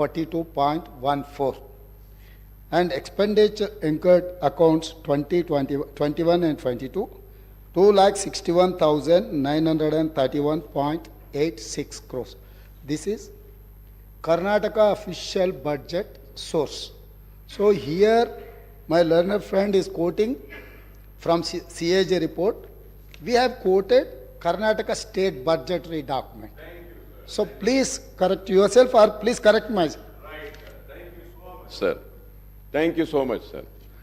42.14 and expenditure incurred accounts 2021 and 22 2,61,931.86 crores. This is Karnataka official budget source. So here my learned friend is quoting from CAG report. We have quoted Karnataka state budgetary document. So please correct yourself or please correct myself. Right, thank you so much. Sir, thank you so much, sir.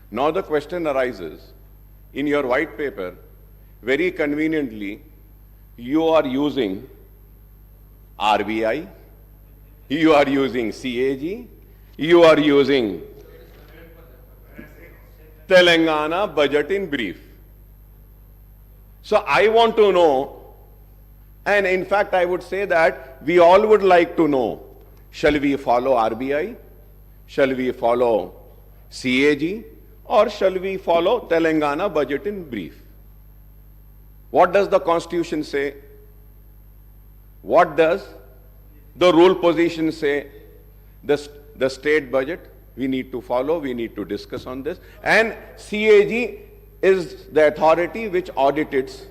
Now the question arises, in your white paper, very conveniently, you are using RBI, you are using CAG, you are using Telangana budget in brief. So I want to know, and in fact I would say that we all would like to know, shall we follow RBI, shall we follow CAG, or shall we follow Telangana budget in brief? What does the Constitution say? What does the rule position say? The state budget, we need to follow, we need to discuss on this. And CAG is the authority which audits.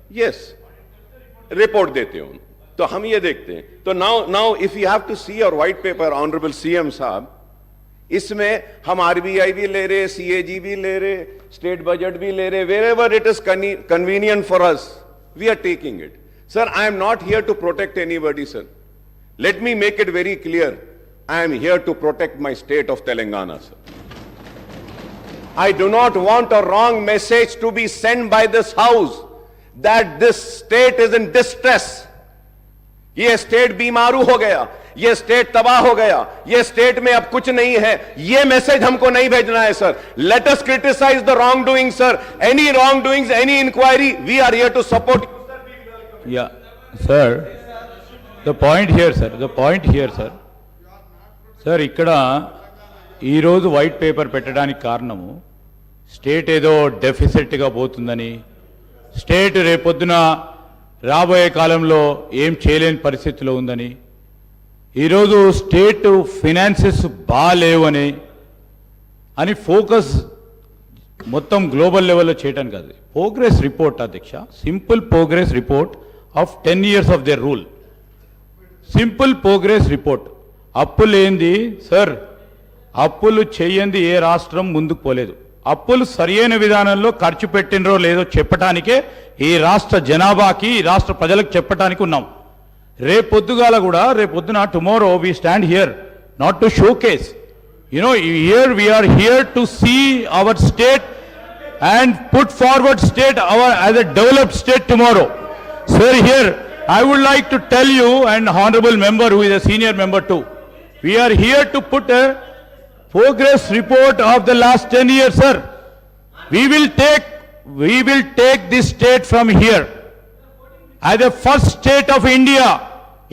Yes, report dete ho. तो हम ये देखते हैं. तो now if you have to see your white paper, Honorable CM साहब, इसमें हम RBI भी ले रहे, CAG भी ले रहे, state budget भी ले रहे, wherever it is convenient for us, we are taking it. Sir, I am not here to protect anybody, sir. Let me make it very clear. I am here to protect my state of Telangana, sir. I do not want a wrong message to be sent by this house that this state is in distress. ये state बीमारू हो गया, ये state तबाह हो गया, ये state में अब कुछ नहीं है, ये मैसेज हमको नहीं भेजना है sir. Let us criticize the wrongdoing, sir. Any wrongdoings, any inquiry, we are here to support. Yeah, sir. The point here, sir. The point here, sir. Sir, ఇక్కడ ఈరోజు వైట్ పేపర్ పెట్టడానికి కారణము స్టేట్ ఏదో డెఫిసిట్గా పోతుందని, స్టేట్ రేపొద్దున రాబోయే కాలంలో ఏం చేయలేని పరిస్థితిలో ఉందని, ఈరోజు స్టేట్ ఫినాన్సెస్ బాగాలేవని అని ఫోకస్ మొత్తం గ్లోబల్ లెవెల్లో చేయడానికి కాదు. ప్రోగ్రెస్ రిపోర్ట్ అధ్యక్ష, simple progress report of 10 years of their rule. Simple progress report. అప్పులు ఏంది సార్? అప్పులు చేయండి ఏ రాష్ట్రం ముందుకు పోలేదు. అప్పులు సరియైన విధానంలో ఖర్చు పెట్టినరో లేదో చెప్పటానికే ఈ రాష్ట్ర జనాభాకి, ఈ రాష్ట్ర ప్రజలకు చెప్పటానికి ఉన్నాం. రేపొద్దుగాల కూడా, రేపొద్దున tomorrow we stand here not to showcase, here we are here to see our state and put forward state as a developed state tomorrow. Sir, here I would like to tell you, and honorable member who is a senior member too, we are here to put a progress report of the last 10 years, sir. We will take this state from here as the first state of India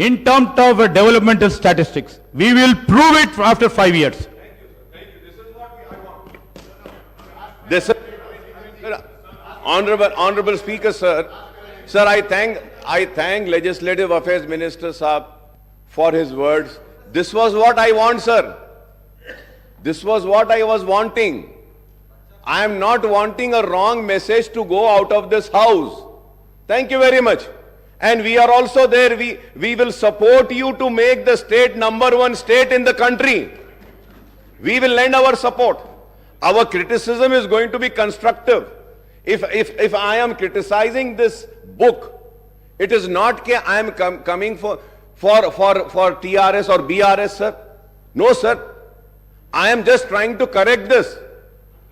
in terms of developmental statistics. We will prove it after 5 years. Thank you, sir. Thank you. This is what I want. This is, Honorable Speaker, sir. Sir, I thank Legislative Affairs Minister Saab for his words. This was what I want, sir. This was what I was wanting. I am not wanting a wrong message to go out of this house. Thank you very much. And we are also there. We will support you to make the state #1 state in the country. We will lend our support. Our criticism is going to be constructive. If I am criticizing this book, it is not that I am coming for TRS or BRS, sir. No, sir. I am just trying to correct this.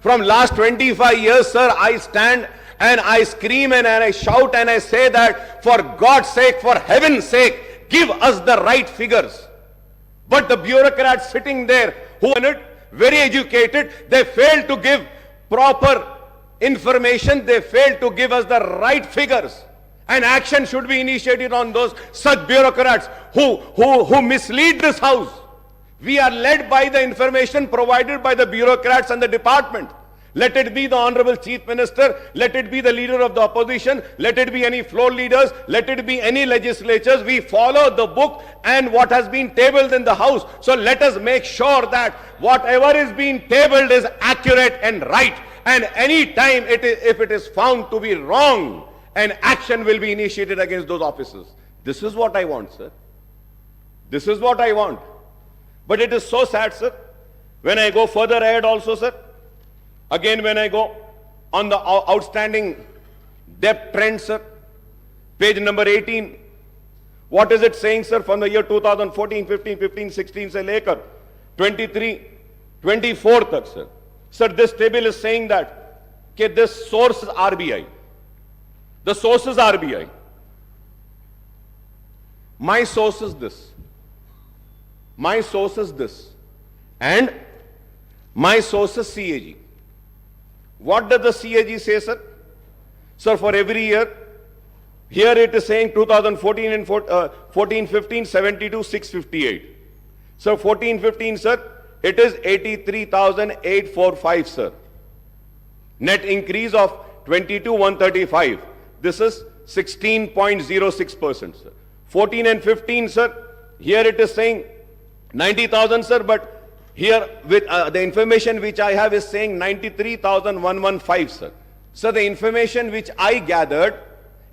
From last 25 years, sir, I stand and I scream and I shout and I say that for God's sake, for heaven's sake, give us the right figures. But the bureaucrats sitting there, who are very educated, they fail to give proper information, they fail to give us the right figures. And action should be initiated on those such bureaucrats who mislead this house. We are led by the information provided by the bureaucrats and the department. Let it be the Honorable Chief Minister, let it be the leader of the opposition, let it be any floor leaders, let it be any legislatures. We follow the book and what has been tabled in the House. So let us make sure that whatever is being tabled is accurate and right. And any time if it is found to be wrong, an action will be initiated against those officers. This is what I want, sir. This is what I want. But it is so sad, sir. When I go further ahead also, sir, again when I go on the outstanding debt trend, sir, page number 18, what is it saying, sir, from the year 2014, 15, 15, 16 se lekar 23, 24 tak, sir. Sir, this table is saying that this source is RBI. The source is RBI. My source is this. My source is this. And my source is CAG. What does the CAG say, sir? Sir, for every year, here it is saying 2014 and 14, 15, 72, 658. So 14, 15, sir, it is 83,845, sir. Net increase of 22,135. This is 16.06%, sir. 14 and 15, sir, here it is saying 90,000, sir, but here with the information which I have is saying 93,115, sir. So the information which I gathered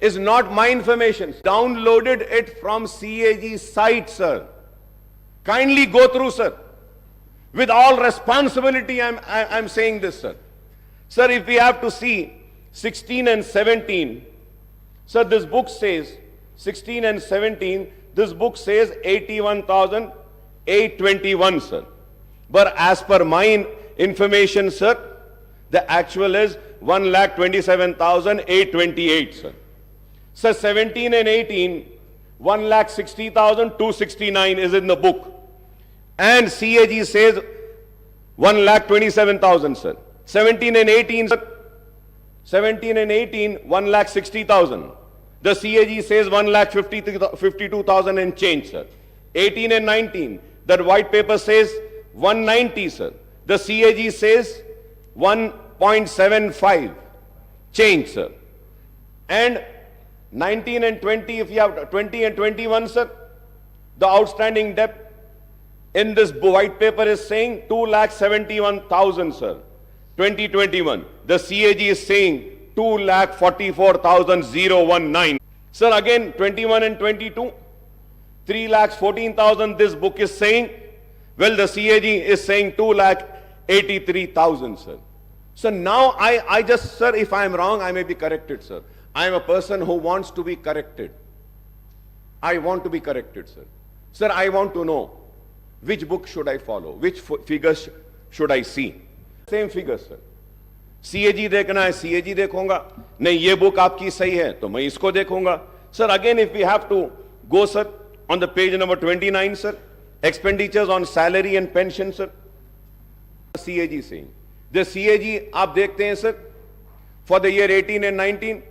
is not my information. Downloaded it from CAG site, sir. Kindly go through, sir. With all responsibility, I'm saying this, sir. Sir, if we have to see 16 and 17, sir, this book says 16 and 17, this book says 81,821, sir. But as per my information, sir, the actual is 1,27,828, sir. Sir, 17 and 18, 1,60,269 is in the book. And CAG says 1,27,000, sir. 17 and 18, sir. 17 and 18, 1,60,000. The CAG says 1,52,000 and change, sir. 18 and 19, that white paper says 190, sir. The CAG says 1.75 change, sir. And 19 and 20, if you have 20 and 21, sir, the outstanding debt in this white paper is saying 2,71,000, sir. 2021. The CAG is saying 2,44,019. Sir, again 21 and 22, 3,14,000 this book is saying. Well, the CAG is saying 2,83,000, sir. So now I just, sir, if I am wrong, I may be corrected, sir. I am a person who wants to be corrected. I want to be corrected, sir. Sir, I want to know which book should I follow, which figures should I see. Same figures, sir. CAG देखना है, CAG देखूंगा. नहीं, ये book आपकी सही है, तो मैं इसको देखूंगा. Sir, again, if we have to go, sir, on the page number 29, sir, expenditures on salary and pension, sir. CAG saying. The CAG, आप देखते हैं, sir, for the year 18 and 19,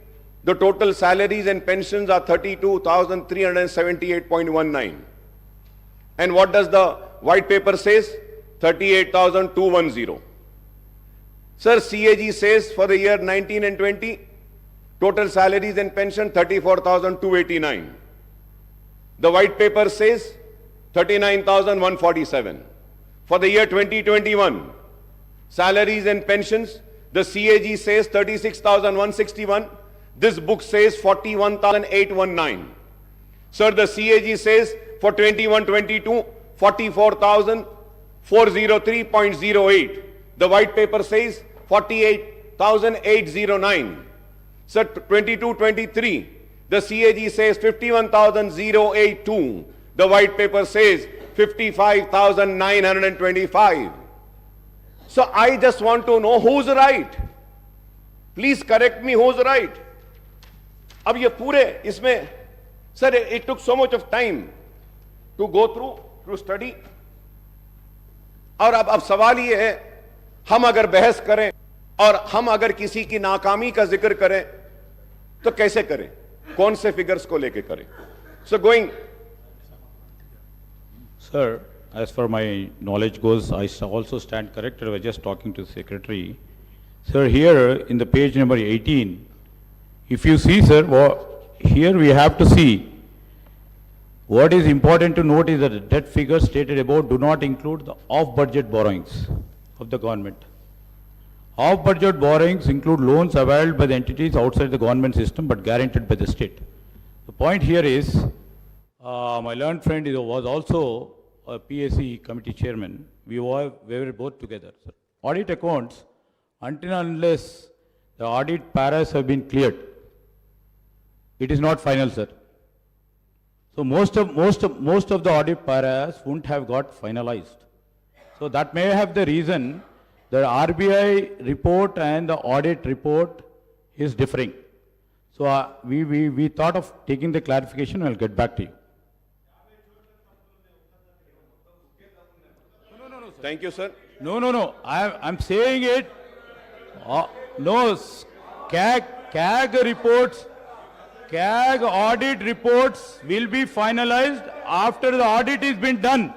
the total salaries and pensions are 32,378.19. And what does the white paper says? 38,210. Sir, CAG says for the year 19 and 20, total salaries and pension 34,289. The white paper says 39,147. For the year 2021, salaries and pensions, the CAG says 36,161. This book says 41,819. Sir, the CAG says for 21-22, 44,403.08. The white paper says 48,809. Sir, 22-23, the CAG says 51,082. The white paper says 55,925. So I just want to know who's right. Please correct me, who's right. अब ये पूरे इसमें, sir, it took so much of time to go through, to study. और अब सवाल ये है, हम अगर बहस करें और हम अगर किसी की नाकामी का जिक्र करें तो कैसे करें, कौन से फिगर्स को लेके करें. So going. Sir, as far my knowledge goes, I also stand corrected. I was just talking to the secretary. Sir, here in the page number 18, if you see, sir, here we have to see what is important to note is that the debt figures stated above do not include the off-budget borrowings of the government. Off-budget borrowings include loans availed by the entities outside the government system but guaranteed by the state. The point here is, my learned friend was also a PAC committee chairman. We were both together. Sir. Audit accounts, until and unless the audit paras have been cleared, it is not final, sir. So most of the audit paras wouldn't have got finalized. So that may have the reason the RBI report and the audit report is differing. So we thought of taking the clarification. I'll get back to you. Thank you, sir. No. I'm saying it. No, CAG reports. CAG audit reports will be finalized after the audit is been done.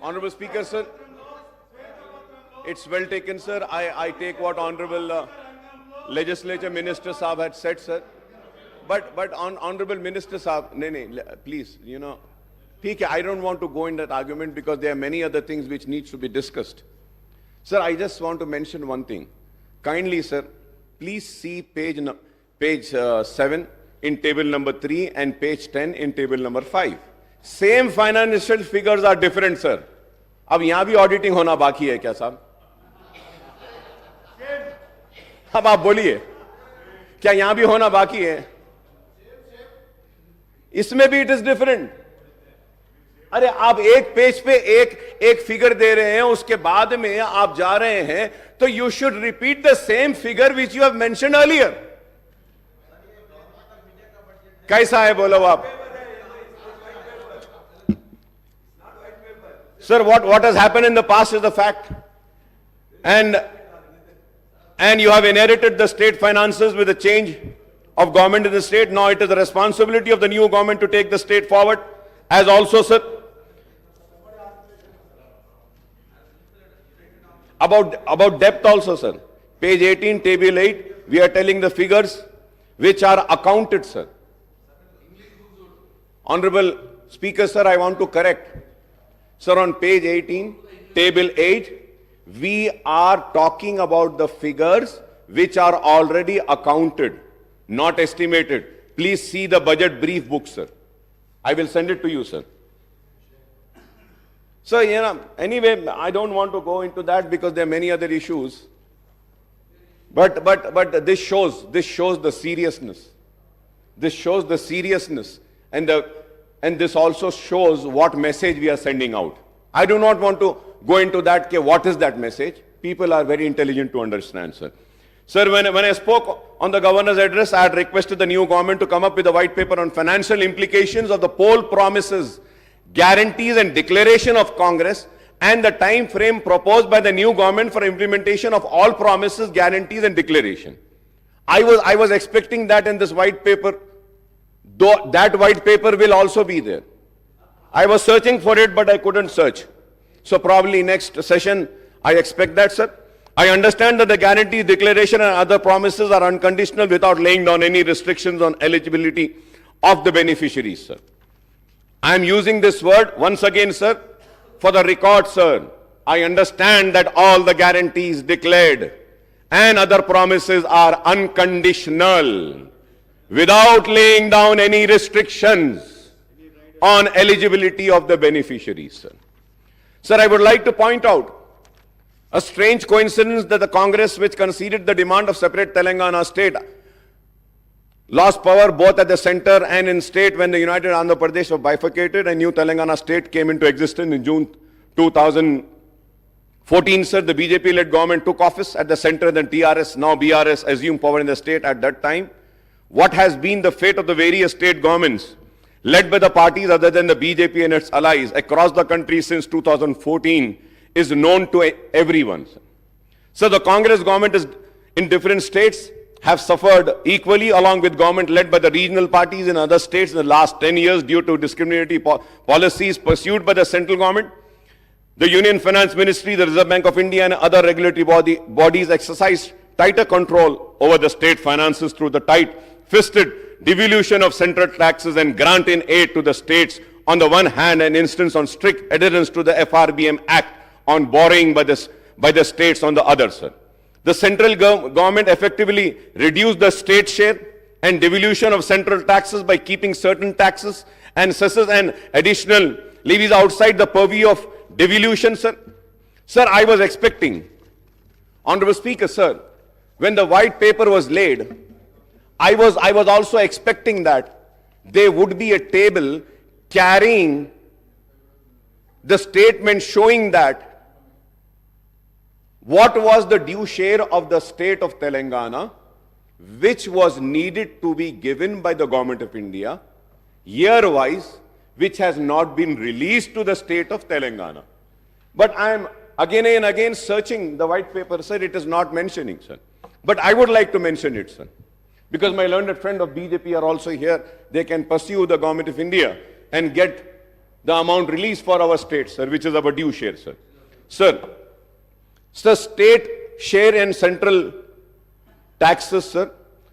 Honorable Speaker, sir. It's well taken, sir. I take what Honorable Legislature Minister Saab had said, sir. But Honorable Minister Saab, please, ठीक है, I don't want to go in that argument because there are many other things which needs to be discussed. Sir, I just want to mention one thing. Kindly, sir, please see page 7 in table number 3 and page 10 in table number 5. Same financial figures are different, sir. अब यहाँ भी auditing होना बाकी है क्या साहब? अब आप बोलिए, क्या यहाँ भी होना बाकी है? इसमें भी it is different. अरे आप एक पेज पे एक फिगर दे रहे हैं, उसके बाद में आप जा रहे हैं, तो you should repeat the same figure which you have mentioned earlier. कैसा है बोलो आप? Sir, what has happened in the past is the fact, and you have inherited the state finances with a change of government in the state. Now it is the responsibility of the new government to take the state forward. As also, sir, about depth also, sir. Page 18, table 8, we are telling the figures which are accounted, sir. Honorable Speaker, sir, I want to correct. Sir, on page 18, table 8, we are talking about the figures which are already accounted, not estimated. Please see the budget brief book, sir. I will send it to you, sir. So, anyway, I don't want to go into that because there are many other issues. But this shows the seriousness. This shows the seriousness, and this also shows what message we are sending out. I do not want to go into that. What is that message? People are very intelligent to understand, sir. Sir, when I spoke on the governor's address, I had requested the new government to come up with a white paper on financial implications of the poll promises, guarantees and declaration of Congress, and the time frame proposed by the new government for implementation of all promises, guarantees and declaration. I was expecting that in this white paper, though that white paper will also be there. I was searching for it, but I couldn't search. So probably next session, I expect that, sir. I understand that the guarantee, declaration and other promises are unconditional without laying down any restrictions on eligibility of the beneficiaries, sir. I am using this word once again, sir, for the record, sir. I understand that all the guarantees declared and other promises are unconditional without laying down any restrictions on eligibility of the beneficiaries, sir. Sir, I would like to point out a strange coincidence that the Congress, which conceded the demand of separate Telangana state, lost power both at the center and in state when the United Andhra Pradesh was bifurcated and new Telangana state came into existence in June 2014, sir. The BJP-led government took office at the center, then TRS, now BRS, assumed power in the state at that time. What has been the fate of the various state governments led by the parties other than the BJP and its allies across the country since 2014 is known to everyone. So the Congress government is in different states have suffered equally along with government led by the regional parties in other states in the last 10 years due to discriminatory policies pursued by the central government. The Union Finance Ministry, the Reserve Bank of India and other regulatory bodies exercise tighter control over the state finances through the tight-fisted devolution of central taxes and grant in aid to the states on the one hand and instance on strict adherence to the FRBM Act on borrowing by the states on the other, sir. The central government effectively reduced the state share and devolution of central taxes by keeping certain taxes and cesses and additional levies outside the purview of devolution, sir. Sir, I was expecting, Honorable Speaker, sir, when the white paper was laid, I was also expecting that there would be a table carrying the statement showing that what was the due share of the state of Telangana, which was needed to be given by the Government of India, year-wise, which has not been released to the state of Telangana. But I am again and again searching the white paper, sir, it is not mentioning, sir. But I would like to mention it, sir. Because my learned friend of BJP are also here, they can pursue the Government of India and get the amount released for our state, sir, which is our due share, sir. Sir, state share and central taxes, sir,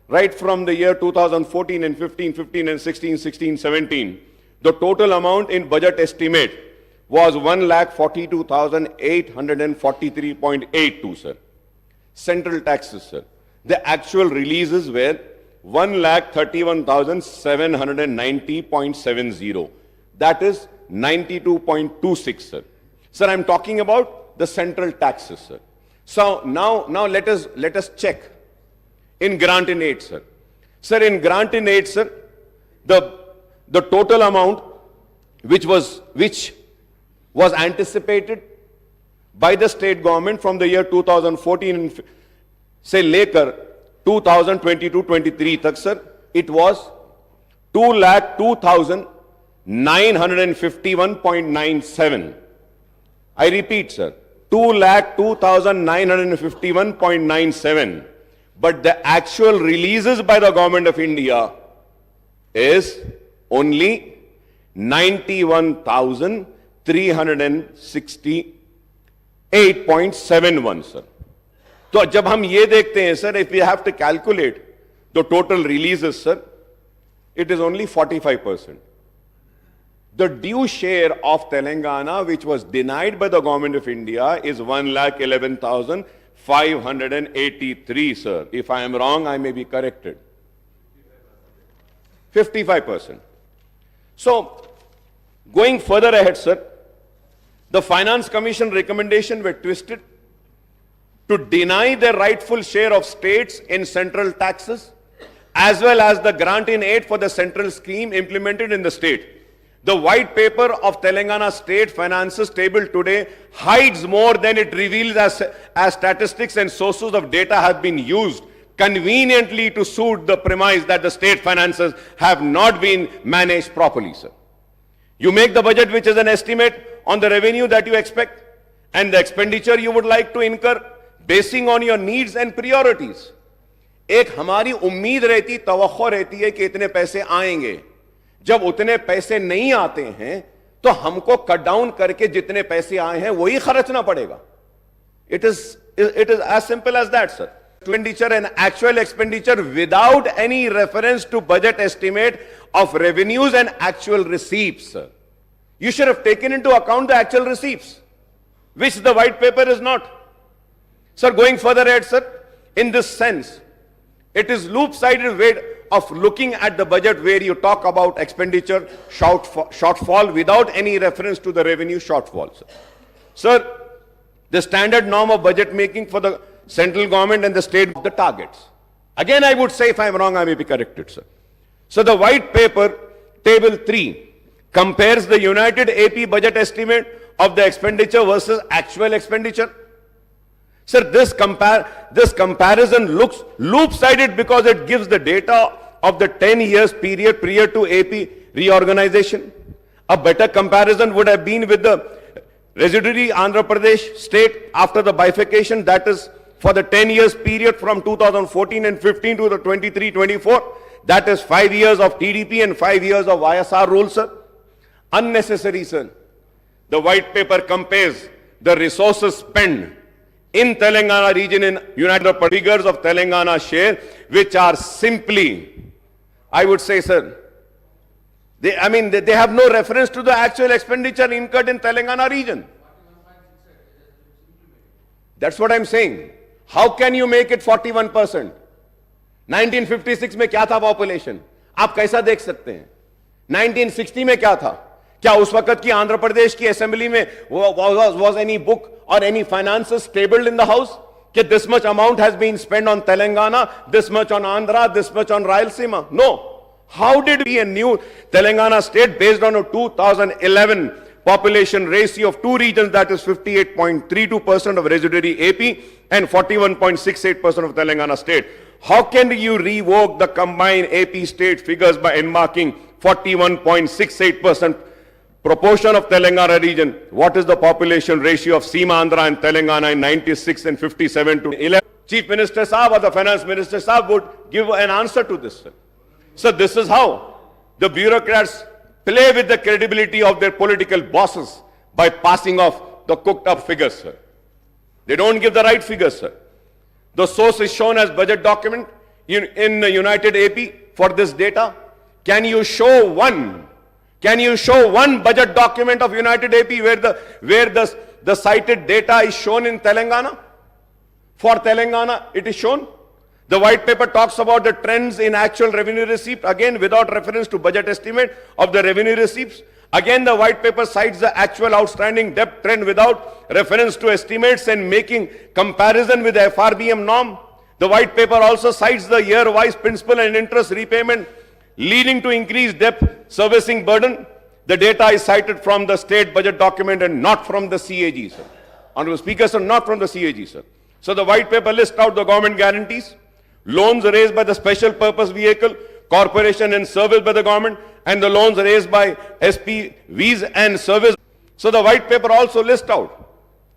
right from the year 2014 and 15 and 16, 17, the total amount in budget estimate was 1,42,843.82, sir. Central taxes, sir. The actual releases were 1,31,790.70. That is 92.26, sir. Sir, I'm talking about the central taxes, sir. So now let us check in grant in aid, sir. Sir, in grant in aid, sir, the total amount which was anticipated by the state government from the year 2014 and say later 2022-23 tak, sir, it was 2,02,951.97. I repeat, sir, 2,02,951.97. But the actual releases by the Government of India is only 91,368.71, sir. तो जब हम ये देखते हैं, sir, if we have to calculate the total releases, sir, it is only 45%. The due share of Telangana, which was denied by the Government of India, is 1,11,583, sir. If I am wrong, I may be corrected. 55%. So, going further ahead, sir, the Finance Commission recommendation were twisted to deny the rightful share of states in central taxes, as well as the grant in aid for the central scheme implemented in the state. The white paper of Telangana state finances table today hides more than it reveals as statistics and sources of data have been used conveniently to suit the premise that the state finances have not been managed properly, sir. You make the budget, which is an estimate on the revenue that you expect and the expenditure you would like to incur basing on your needs and priorities. एक हमारी उम्मीद रहती, तवक्को रहती है कि इतने पैसे आएंगे. जब उतने पैसे नहीं आते हैं तो हमको कट डाउन करके जितने पैसे आए हैं वही खर्चना पड़ेगा. It is as simple as that, sir. Expenditure and actual expenditure without any reference to budget estimate of revenues and actual receipts, sir. You should have taken into account the actual receipts, which the white paper is not. Sir, going further ahead, sir, in this sense, it is loop-sided way of looking at the budget where you talk about expenditure shortfall without any reference to the revenue shortfall, sir. Sir, the standard norm of budget making for the central government and the state, the targets. Again, I would say, if I am wrong, I may be corrected, sir. So the white paper, table 3, compares the United AP budget estimate of the expenditure versus actual expenditure. Sir, this comparison looks loop-sided because it gives the data of the 10 years period prior to AP reorganization. A better comparison would have been with the residuary Andhra Pradesh state after the bifurcation, that is for the 10 years period from 2014 and 15 to the 23-24, that is 5 years of TDP and 5 years of YSR rule, sir. Unnecessary, sir. The white paper compares the resources spent in Telangana region in United figures of Telangana share, which are simply, I would say, sir, they have no reference to the actual expenditure incurred in Telangana region. That's what I'm saying. How can you make it 41%? 1956 में क्या था population? आप कैसा देख सकते हैं? 1960 में क्या था? क्या उस वक्त की आंध्र प्रदेश की असेंबली में was any book or any finances tabled in the house? That this much amount has been spent on Telangana, this much on Andhra, this much on Rayalaseema? No. How did we a new Telangana state based on a 2011 population ratio of two regions, that is 58.32% of residuary AP and 41.68% of Telangana state? How can you revoke the combined AP state figures by enmarking 41.68% proportion of Telangana region? What is the population ratio of Seema Andhra and Telangana in 96 and 57 to 11? Chief Minister Saab or the Finance Minister Saab would give an answer to this, sir. So this is how the bureaucrats play with the credibility of their political bosses by passing off the cooked up figures, sir. They don't give the right figures, sir. The source is shown as budget document in the United AP for this data. Can you show one budget document of United AP where the cited data is shown in Telangana? For Telangana, it is shown. The white paper talks about the trends in actual revenue receipt, again without reference to budget estimate of the revenue receipts. Again, the white paper cites the actual outstanding debt trend without reference to estimates and making comparison with the FRBM norm. The white paper also cites the year-wise principal and interest repayment leading to increased debt servicing burden. The data is cited from the state budget document and not from the CAG, sir. Honorable Speaker, sir, not from the CAG, sir. So the white paper lists out the government guarantees, loans raised by the special purpose vehicle, corporation and service by the government, and the loans raised by SPVs and service. So the white paper also lists out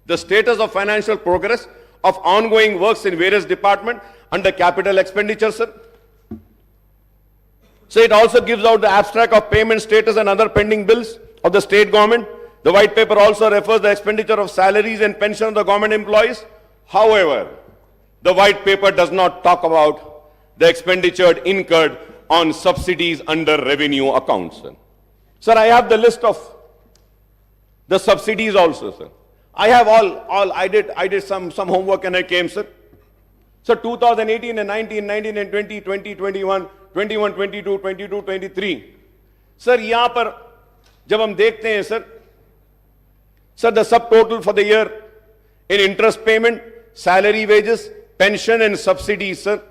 the status of financial progress of ongoing works in various departments under capital expenditure, sir. So it also gives out the abstract of payment status and other pending bills of the state government. The white paper also refers the expenditure of salaries and pension of the government employees. However, the white paper does not talk about the expenditure incurred on subsidies under revenue accounts, sir. Sir, I have the list of the subsidies also, sir. I have I did some homework and I came, sir. So 2018 and 19, 19 and 20, 20, 21, 21, 22, 22, 23. Sir, यहाँ पर जब हम देखते हैं, sir, the subtotal for the year in interest payment, salary, wages, pension and subsidies, sir,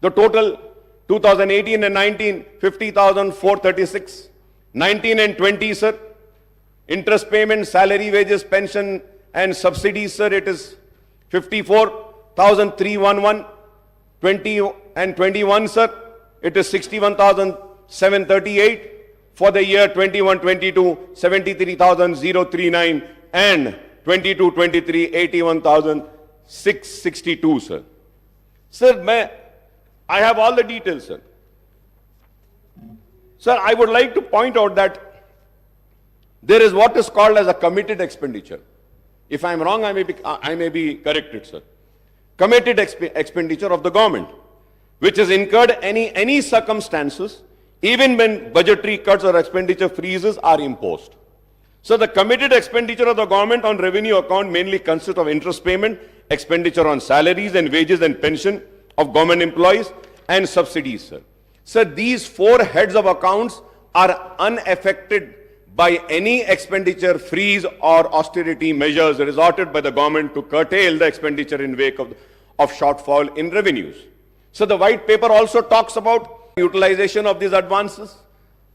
the total 2018 and 19, 50,436. 19 and 20, sir, interest payment, salary, wages, pension and subsidies, sir, it is 54,311. 20 and 21, sir, it is 61,738. For the year 21-22, 73,039 and 22-23, 81,662, sir. Sir, I have all the details, sir. Sir, I would like to point out that there is what is called as a committed expenditure. If I am wrong, I may be corrected, sir. Committed expenditure of the government, which is incurred any circumstances, even when budgetary cuts or expenditure freezes are imposed. So the committed expenditure of the government on revenue account mainly consists of interest payment, expenditure on salaries and wages and pension of government employees and subsidies, sir. Sir, these four heads of accounts are unaffected by any expenditure freeze or austerity measures resorted by the government to curtail the expenditure in wake of shortfall in revenues. So the white paper also talks about utilization of these advances.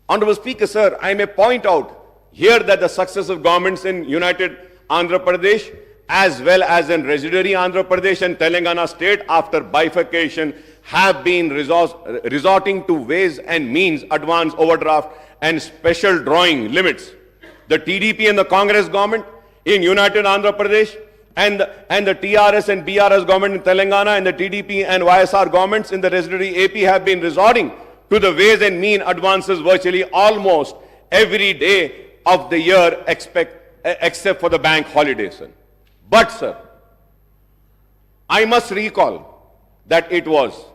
Honorable Speaker, sir, I may point out here that the successive governments in United Andhra Pradesh as well as in residuary Andhra Pradesh and Telangana state after bifurcation have been resorting to ways and means advance overdraft and special drawing limits. The TDP and the Congress government in United Andhra Pradesh and the TRS and BRS government in Telangana and the TDP and YSR governments in the residuary AP have been resorting to the ways and mean advances virtually almost every day of the year except for the bank holidays. But, sir, I must recall that it was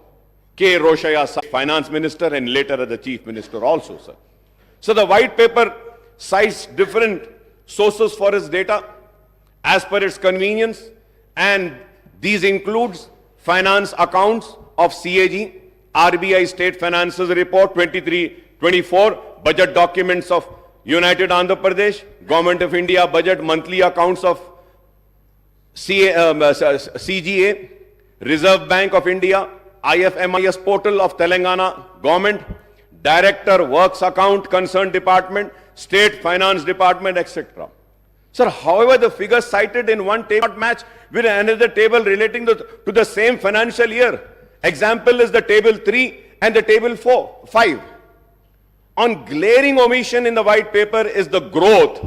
K. Roshaya, finance minister, and later the chief minister also, sir. So the white paper cites different sources for its data as per its convenience, and these includes finance accounts of CAG, RBI State Finances Report 23-24, budget documents of United Andhra Pradesh, Government of India budget monthly accounts of CGA, Reserve Bank of India, IFMIS portal of Telangana government, Director Works Account Concerned Department, State Finance Department, etc. Sir, however, the figures cited in one table not match with another table relating to the same financial year. Example is the table 3 and the table 5. On glaring omission in the white paper is the growth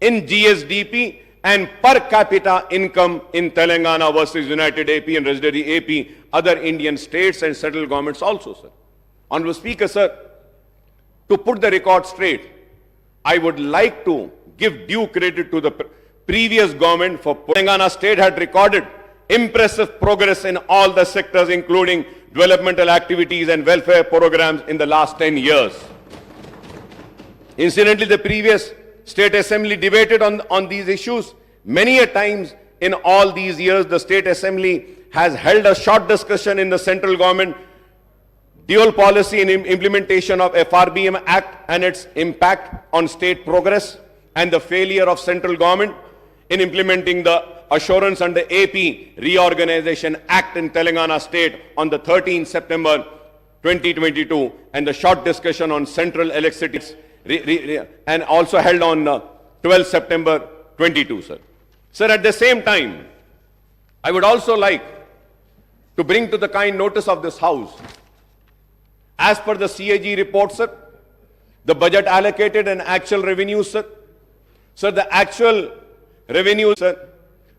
in GSDP and per capita income in Telangana versus United AP and Residuary AP, other Indian states and central governments also, sir. Honorable Speaker, sir, to put the record straight, I would like to give due credit to the previous government for Telangana state had recorded impressive progress in all the sectors, including developmental activities and welfare programs in the last 10 years. Incidentally, the previous State Assembly debated on these issues. Many a times in all these years, the State Assembly has held a short discussion in the central government dual policy in implementation of FRBM Act and its impact on state progress, and the failure of central government in implementing the Assurance under AP Reorganization Act in Telangana state on the 13th September 2022, and the short discussion on central electricity and also held on 12th September 22, sir. Sir, at the same time, I would also like to bring to the kind notice of this House, as per the CAG report, sir, the budget allocated and actual revenue, sir. Sir, the actual revenue, sir,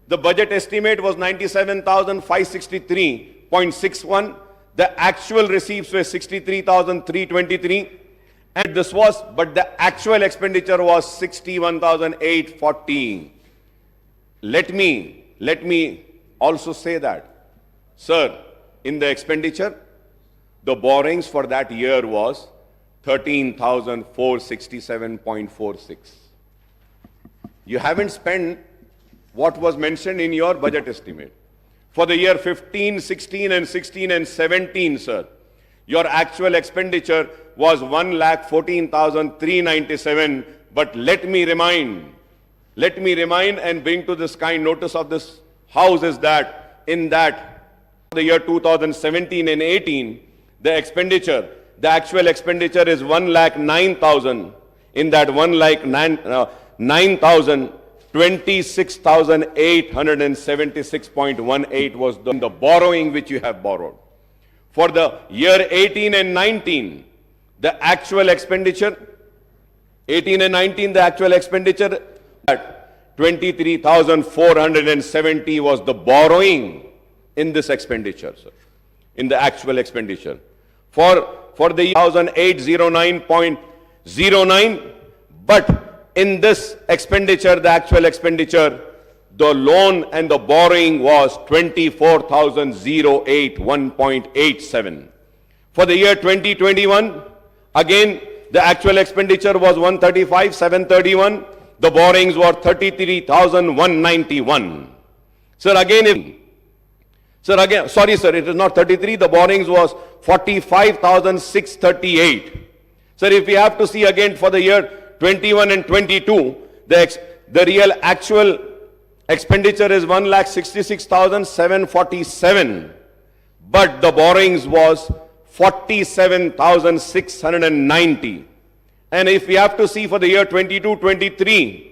the budget estimate was 97,563.61. The actual receipts were 63,323. And this was, but the actual expenditure was 61,840. Let me also say that, sir, in the expenditure, the borrowings for that year was 13,467.46. You haven't spent what was mentioned in your budget estimate. For the year 15, 16 and 16 and 17, sir, your actual expenditure was 1,14,397. But let me remind and bring to this kind notice of this House is that in that the year 2017 and 18, the actual expenditure is 1,09,000. In that 1,09,000, 26,876.18 was the borrowing which you have borrowed. For the year 18 and 19, the actual expenditure, 18 and 19, the actual expenditure at 23,470 was the borrowing in this expenditure, sir, in the actual expenditure. For the year 809.09, but in this expenditure, the actual expenditure, the loan and the borrowing was 24,081.87. For the year 2021, again, the actual expenditure was 135,731. The borrowings were 33,191. Sir, sorry, sir, it is not 33. The borrowings was 45,638. Sir, if we have to see again for the year 21 and 22, the real actual expenditure is 1,66,747, but the borrowings was 47,690. And if we have to see for the year 22-23,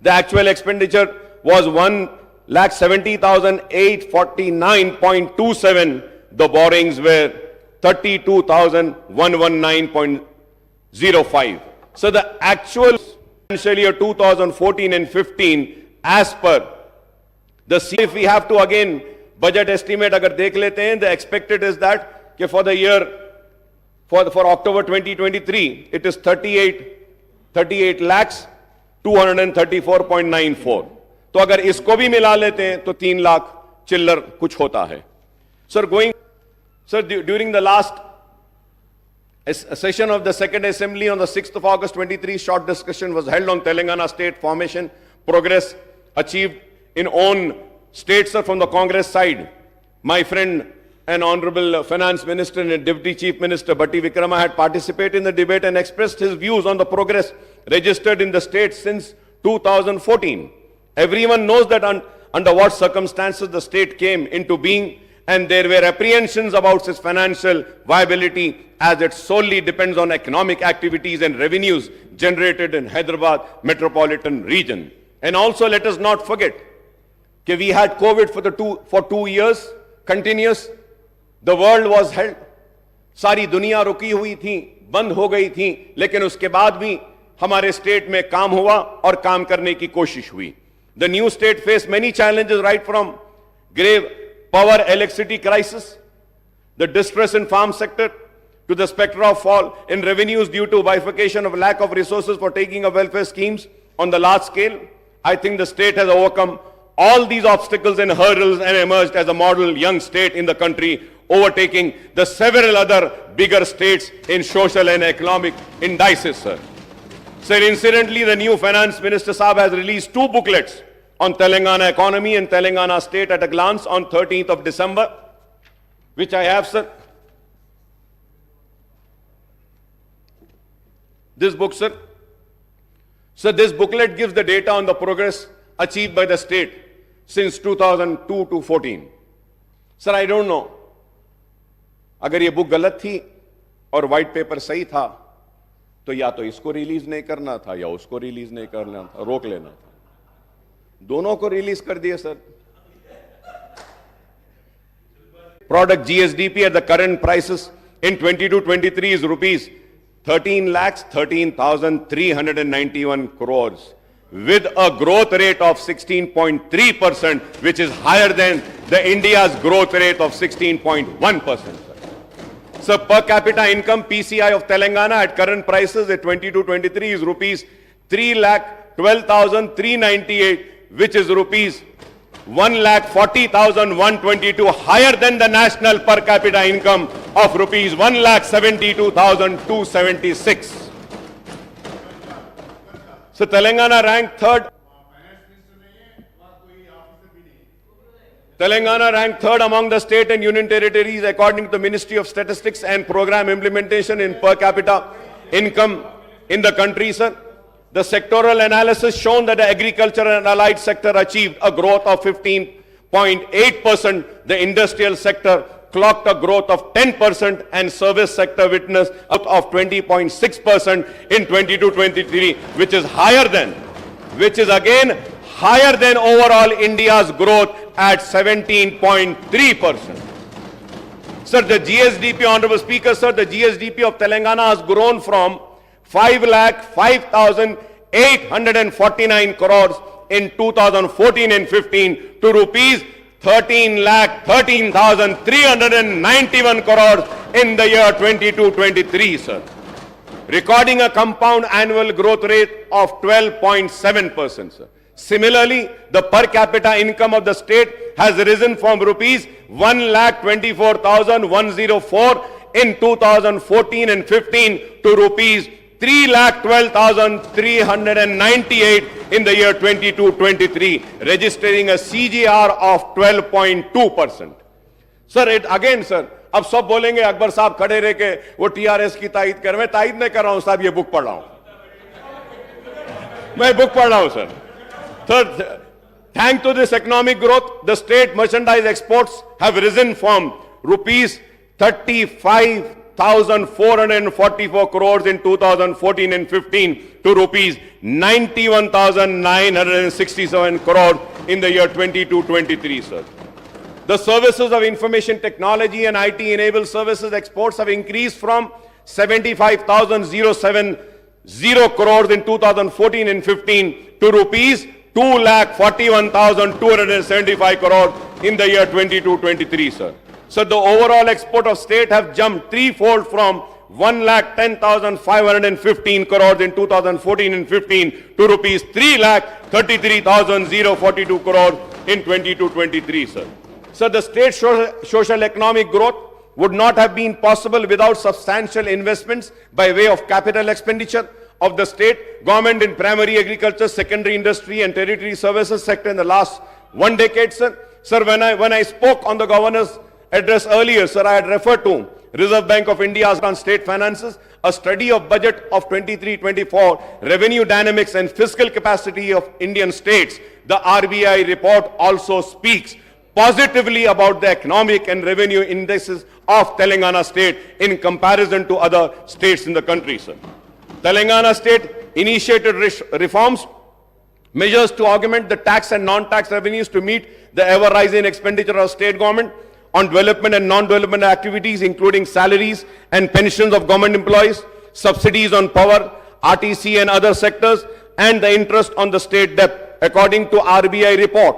the actual expenditure was 1,70,849.27. The borrowings were 32,119.05. So the actual financial year 2014 and 15, as per the, if we have to again budget estimate agar dekh lete hain, the expected is that for the year, for October 2023, it is 38 lakhs 234.94. तो अगर इसको भी मिला लेते हैं तो 3 लाख चिल्लर कुछ होता है. Sir, during the last session of the Second Assembly on the 6th of August 23, short discussion was held on Telangana state formation, progress achieved in own states from the Congress side. My friend and Honorable Finance Minister and Deputy Chief Minister Bhatti Vikrama had participated in the debate and expressed his views on the progress registered in the states since 2014. Everyone knows that under what circumstances the state came into being, and there were apprehensions about its financial viability as it solely depends on economic activities and revenues generated in Hyderabad metropolitan region. And also let us not forget that we had COVID for 2 years continuous. The world was held. सारी दुनिया रुकी हुई थी, बंद हो गई थी, लेकिन उसके बाद भी हमारे स्टेट में काम हुआ और काम करने की कोशिश हुई. The new state faced many challenges, right from grave power electricity crisis, the distress in farm sector, to the specter of fall in revenues due to bifurcation of lack of resources for taking of welfare schemes on the large scale. I think the state has overcome all these obstacles and hurdles and emerged as a model young state in the country, overtaking the several other bigger states in social and economic indices, sir. Sir, incidentally, the new Finance Minister Saab has released 2 booklets on Telangana economy and Telangana state at a glance on 13th of December, which I have, sir. This book, sir. Sir, this booklet gives the data on the progress achieved by the state since 2002 to 14. Sir, I don't know. अगर ये book गलत थी और white paper सही था, तो या तो इसको रिलीज नहीं करना था या उसको रिलीज नहीं करना था, रोक लेना था. दोनों को रिलीज कर दिए, sir. Product GSDP at the current prices in 22-23 is rupees 13,13,391 crores, with a growth rate of 16.3%, which is higher than the India's growth rate of 16.1%. So per capita income PCI of Telangana at current prices at 22-23 is rupees 3,12,398, which is rupees 1,40,122, higher than the national per capita income of rupees 1,72,276. So Telangana ranked third. Telangana ranked third among the state and union territories according to the Ministry of Statistics and Program Implementation in per capita income in the country, sir. The sectoral analysis shown that the agriculture and allied sector achieved a growth of 15.8%, the industrial sector clocked a growth of 10%, and service sector witnessed a growth of 20.6% in 22-23, which is again higher than overall India's growth at 17.3%. Sir, the GSDP, Honorable Speaker, sir, the GSDP of Telangana has grown from 5,05,849 crores in 2014 and 15 to rupees 13,13,391 crores in the year 22-23, sir, recording a compound annual growth rate of 12.7%, sir. Similarly, the per capita income of the state has risen from rupees 1,24,104 in 2014 and 15 to rupees 3,12,398 in the year 22-23, registering a CGR of 12.2%. Sir, it again, sir, अब सब बोलेंगे अकबर साहब खड़े रह के वो TRS की तायद कर, मैं तायद नहीं कर रहा हूं साहब, ये बुक पढ़ रहा हूं, मैं बुक पढ़ रहा हूं, sir. Third, thanks to this economic growth, the state merchandise exports have risen from rupees 35,444 crores in 2014 and 15 to rupees 91,967 crores in the year 22-23, sir. The services of information technology and IT-enabled services exports have increased from 75,070 crores in 2014 and 15 to rupees 2,41,275 crores in the year 22-23, sir. So the overall export of state have jumped threefold from 1,10,515 crores in 2014 and 15 to rupees 3,33,042 crores in 22-23, sir. Sir, the state social economic growth would not have been possible without substantial investments by way of capital expenditure of the state government in primary agriculture, secondary industry and territory services sector in the last 1 decade, sir. Sir, when I spoke on the governor's address earlier, sir, I had referred to Reserve Bank of India's on state finances, a study of budget of 23-24, revenue dynamics and fiscal capacity of Indian states. The RBI report also speaks positively about the economic and revenue indices of Telangana state in comparison to other states in the country, sir. Telangana state initiated reforms, measures to augment the tax and non-tax revenues to meet the ever-rising expenditure of state government on development and non-development activities, including salaries and pensions of government employees, subsidies on power, RTC and other sectors, and the interest on the state debt, according to RBI report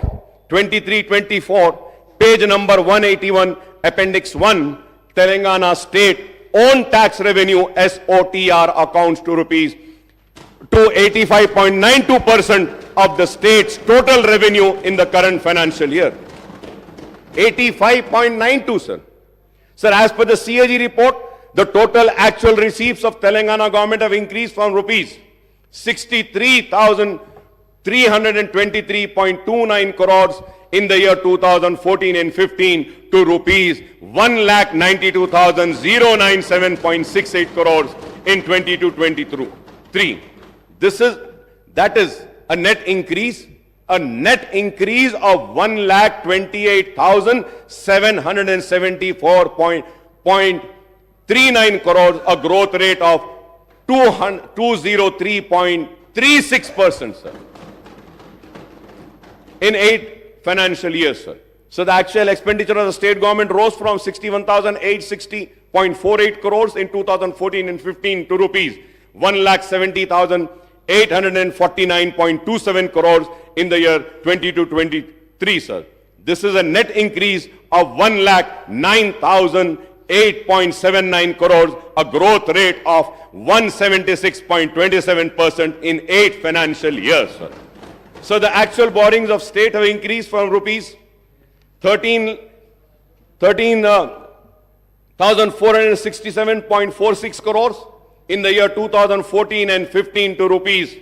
23-24, page number 181, Appendix 1, Telangana state own tax revenue SOTR accounts to rupees to 85.92% of the state's total revenue in the current financial year. 85.92, sir. Sir, as per the CAG report, the total actual receipts of Telangana government have increased from rupees 63,323.29 crores in the year 2014 and 15 to rupees 1,92,097.68 crores in 22-23. That is a net increase of 1,28,774.39 crores, a growth rate of 203.36%, sir, in 8 financial years, sir. So the actual expenditure of the state government rose from 61,860.48 crores in 2014 and 15 to rupees 1,70,849.27 crores in the year 22-23, sir. This is a net increase of 1,09,008.79 crores, a growth rate of 176.27% in 8 financial years, sir. So the actual borrowings of state have increased from rupees 13,467.46 crores in the year 2014 and 15 to rupees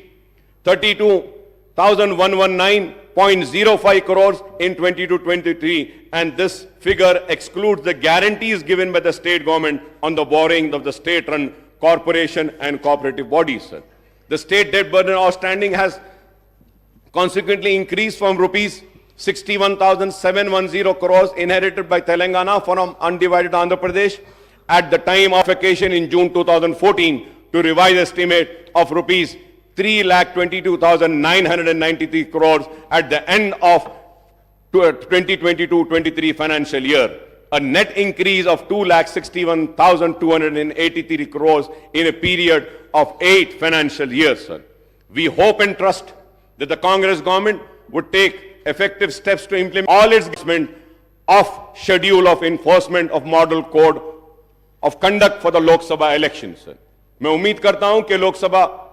32,119.05 crores in 22-23, and this figure excludes the guarantees given by the state government on the borrowing of the state-run corporation and cooperative bodies, sir. The state debt burden outstanding has consequently increased from rupees 61,710 crores inherited by Telangana from undivided Andhra Pradesh at the time of vacation in June 2014 to revised estimate of rupees 3,22,993 crores at the end of 2022-23 financial year, a net increase of 2,61,283 crores in a period of 8 financial years, sir. We hope and trust that the Congress government would take effective steps to implement all its government of schedule of enforcement of model code of conduct for the Lok Sabha elections, sir. मैं उम्मीद करता हूं कि Lok Sabha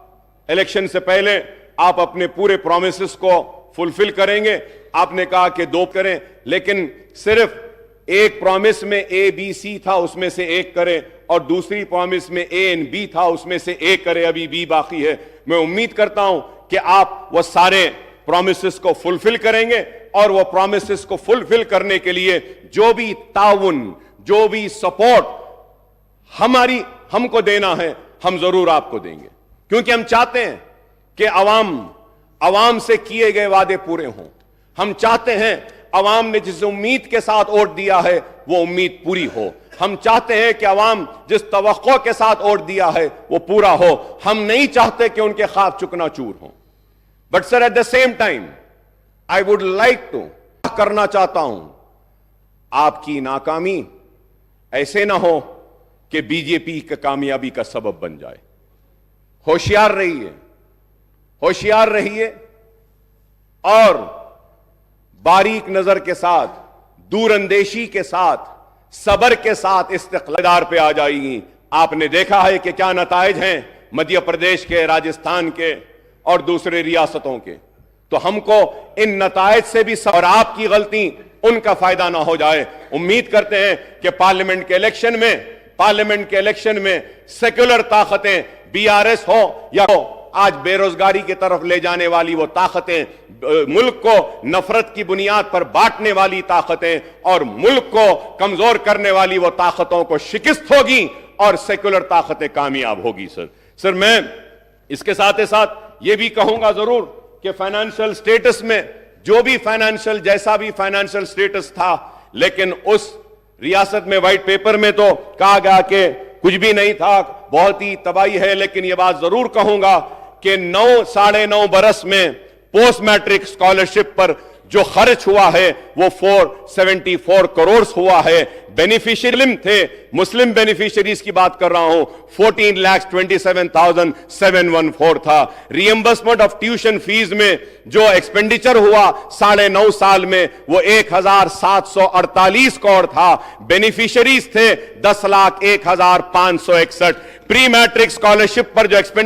election से पहले आप अपने पूरे प्रोमिसेस को फुलफिल करेंगे. आपने कहा कि 2 करें, लेकिन सिर्फ एक प्रॉमिस में ए बी सी था, उसमें से एक करें, और दूसरी प्रॉमिस में ए एंड बी था, उसमें से एक करें, अभी बी बाकी है. मैं उम्मीद करता हूं कि आप वो सारे प्रॉमिसेस को फुलफिल करेंगे, और वो प्रॉमिसेस को फुलफिल करने के लिए जो भी ताउन, जो भी सपोर्ट हमको देना है, हम जरूर आपको देंगे. क्योंकि हम चाहते हैं कि अवाम से किए गए वादे पूरे हों. हम चाहते हैं अवाम ने जिस उम्मीद के साथ वोट दिया है वो उम्मीद पूरी हो. हम चाहते हैं कि अवाम जिस तवक्को के साथ वोट दिया है वो पूरा हो. हम नहीं चाहते कि उनके ख्वाब चुकनाचूर हों. But sir, at the same time I would like to करना चाहता हूं, आपकी नाकामी ऐसे ना हो कि बीजेपी की कामयाबी का सबब बन जाए. होशियार रहिए, होशियार रहिए, और बारीक नजर के साथ, दूरंदेशी के साथ, सबर के साथ इस्तिक़लाल पे आ जाएगी. آپ نے دیکھا ہے کہ کیا نتائج ہیں مدھیہ پردیش کے, راجستھان کے اور دوسرے ریاستوں کے. تو ہم کو ان نتائج سے بھی اور آپ کی غلطی ان کا فائدہ نہ ہو جائے. امید کرتے ہیں کہ پارلیمنٹ کے الیکشن میں سیکولر طاقتیں, بی آر ایس ہو یا آج بے روزگاری کی طرف لے جانے والی وہ طاقتیں, ملک کو نفرت کی بنیاد پر بانٹنے والی طاقتیں اور ملک کو کمزور کرنے والی وہ طاقتوں کو شکست ہوگی اور سیکولر طاقتیں کامیاب ہوگی. سر میں اس کے ساتھ یہ بھی کہوں گا ضرور کہ فائنانشل سٹیٹس میں جو بھی جیسا بھی فائنانشل سٹیٹس تھا, لیکن اس ریاست میں وائٹ پیپر میں تو کہا گیا کہ کچھ بھی نہیں تھا, بہت ہی تباہی ہے. لیکن یہ بات ضرور کہوں گا کہ 9.5 برس میں پوسٹ میٹرک اسکالرشپ پر جو خرچ ہوا ہے وہ 474 کروڑ ہوا ہے. بینیفیشری تھے, مسلم بینیفیشریز کی بات کر رہا ہوں, 14,27,714 تھا. ریمبرسمنٹ آف ٹیوشن فیس میں جو ایکسپینڈیچر ہوا 9.5 سال میں وہ 1,748 کروڑ تھا. بینیفیشریز تھے 10,01,561. پری میٹرک اسکالرشپ پر جو ایکسپینڈیچر